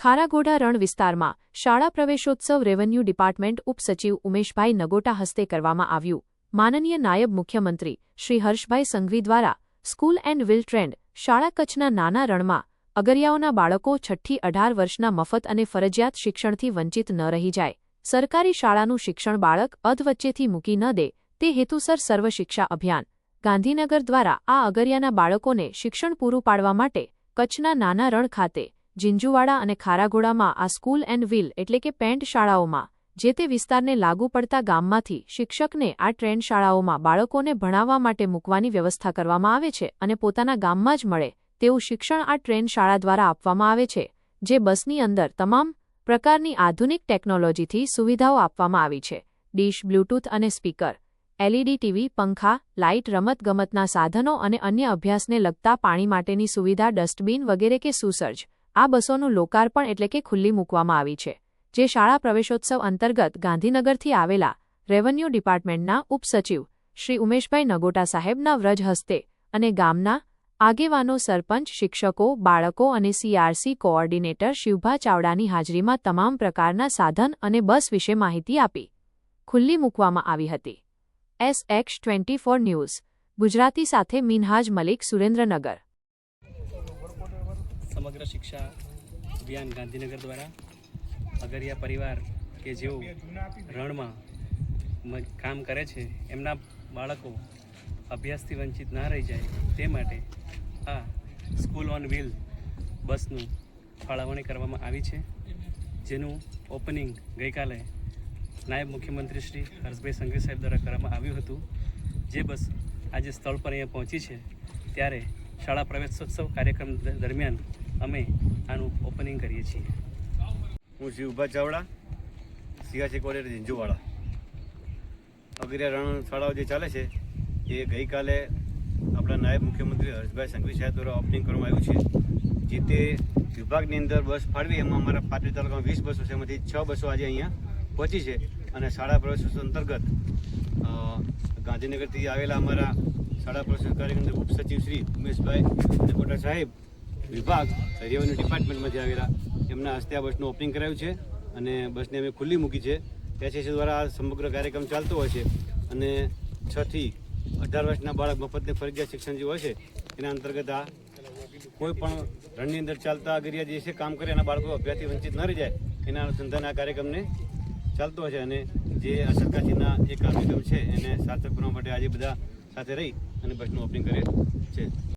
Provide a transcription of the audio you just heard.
ખારાગોડા રણ વિસ્તારમાં શાળા પ્રવેશોત્સવ revenue department ઉપસચિવ Umeshbhai નગોટા હસ્તે કરવામાં આવ્યું। માનનીય નાયબ મુખ્યમંત્રી શ્રી હર્ષભાઈ સંઘવી દ્વારા સ્કૂલ એન્ડ વિલ ટ્રેન્ડ શાળા કચ્છના નાના રણમાં અગરિયાઓના બાળકો 6 થી 18 વર્ષના મફત અને ફરજિયાત શિક્ષણથી વંચિત ન રહી જાય, સરકારી શાળાનું શિક્ષણ બાળક અધવચ્ચેથી મૂકી ન દે તે હેતુસર સર્વ શિક્ષા અભિયાન ગાંધીનગર દ્વારા આ અગરિયાના બાળકોને શિક્ષણ પૂરું પાડવા માટે કચ્છના નાના રણ ખાતે ઝીંઝુવાડા અને ખારાગોડામાં આ સ્કૂલ એન્ડ વિલ એટલે કે પેન્ટ શાળાઓમાં જે તે વિસ્તારને લાગુ પડતા ગામમાંથી શિક્ષકને આ ટ્રેન્ડ શાળાઓમાં બાળકોને ભણાવવા માટે મૂકવાની વ્યવસ્થા કરવામાં આવે છે અને પોતાના ગામમાં જ મળે તેવું શિક્ષણ આ ટ્રેન્ડ શાળા દ્વારા આપવામાં આવે છે, જે બસની અંદર તમામ પ્રકારની આધુનિક ટેકનોલોજીથી સુવિધાઓ આપવામાં આવી છે। ડીશ, બ્લૂટૂથ અને સ્પીકર, એલઈડી ટીવી, પંખા, લાઇટ, રમતગમતના સાધનો અને અન્ય અભ્યાસને લગતા પાણી માટેની સુવિધા, ડસ્ટબિન વગેરે કે સુસજ્જ આ બસોનું લોકાર્પણ એટલે કે ખુલ્લી મૂકવામાં આવી છે, જે શાળા પ્રવેશોત્સવ અંતર્ગત ગાંધીનગરથી આવેલા રેવન્યુ ડિપાર્ટમેન્ટના ઉપસચિવ શ્રી ઉમેશભાઈ નગોટા સાહેબના વ્રજ હસ્તે અને ગામના આગેવાનો, સરપંચ, શિક્ષકો, બાળકો અને સીઆરસી કોઓર્ડિનેટર શિવભા ચાવડાની હાજરીમાં તમામ પ્રકારના સાધન અને બસ વિશે માહિતી આપી ખુલ્લી મૂકવામાં આવી હતી। SX24 ન્યૂઝ ગુજરાતી સાથે મિનહાજ મલિક, સુરેન્દ્રનગર। સમગ્ર શિક્ષા અભિયાન ગાંધીનગર દ્વારા અગરિયા પરિવાર કે જેઓ રણમાં કામ કરે છે એમના બાળકો અભ્યાસથી વંચિત ના રહી જાય તે માટે આ સ્કૂલ ઓન વ્હીલ બસનું ફાળવણી કરવામાં આવી છે, જેનું ઓપનિંગ ગઈકાલે નાયબ મુખ્યમંત્રી શ્રી હર્ષભાઈ સંઘવી સાહેબ દ્વારા કરવામાં આવ્યું હતું। જે બસ આજે સ્થળ પર અહીંયા પહોંચી છે ત્યારે શાળા પ્રવેશોત્સવ કાર્યક્રમ દરમિયાન અમે આનું ઓપનિંગ કરીએ છીએ। હું શિવભા ચાવડા, સીઆરસી કોઓર્ડિનેટર ઝીંઝુવાડા। અગરિયા રણ શાળાઓ જે ચાલે છે એ ગઈકાલે આપણા નાયબ મુખ્યમંત્રી હર્ષભાઈ સંઘવી સાહેબ દ્વારા ઓપનિંગ કરવામાં આવ્યું છે। જે તે વિભાગની અંદર બસ ફાળવી એમાં અમારા પાટડી તાલુકામાં 20 બસો છે, એમાંથી 6 બસો આજે અહીંયા પહોંચી છે અને શાળા પ્રવેશોત્સવ અંતર્ગત ગાંધીનગરથી આવેલા અમારા શાળા પ્રવેશોત્સવ કાર્યક્રમના ઉપસચિવ શ્રી ઉમેશભાઈ નગોટા સાહેબ વિભાગ રેવન્યુ ડિપાર્ટમેન્ટમાંથી આવેલા એમના હસ્તે આ બસનું ઓપનિંગ કરાયું છે અને બસને અમે ખુલ્લી મૂકી છે। એસએસસી દ્વારા આ સમગ્ર કાર્યક્રમ ચાલતો હોય છે અને 6 થી 18 વર્ષના બાળક મફતને ફરજિયાત શિક્ષણ જે હોય છે એના અંતર્ગત આ કોઈ પણ રણની અંદર ચાલતા અગરિયા જે છે કામ કરે એના બાળકો અભ્યાસથી વંચિત ન રહી જાય એના અનુસંધાને આ કાર્યક્રમને ચાલતો હોય છે અને જે આ સરકારશ્રીના એક અભિગમ છે એને સાર્થક કરવા માટે આજે બધા સાથે રહી અને બસનું ઓપનિંગ કરે છે।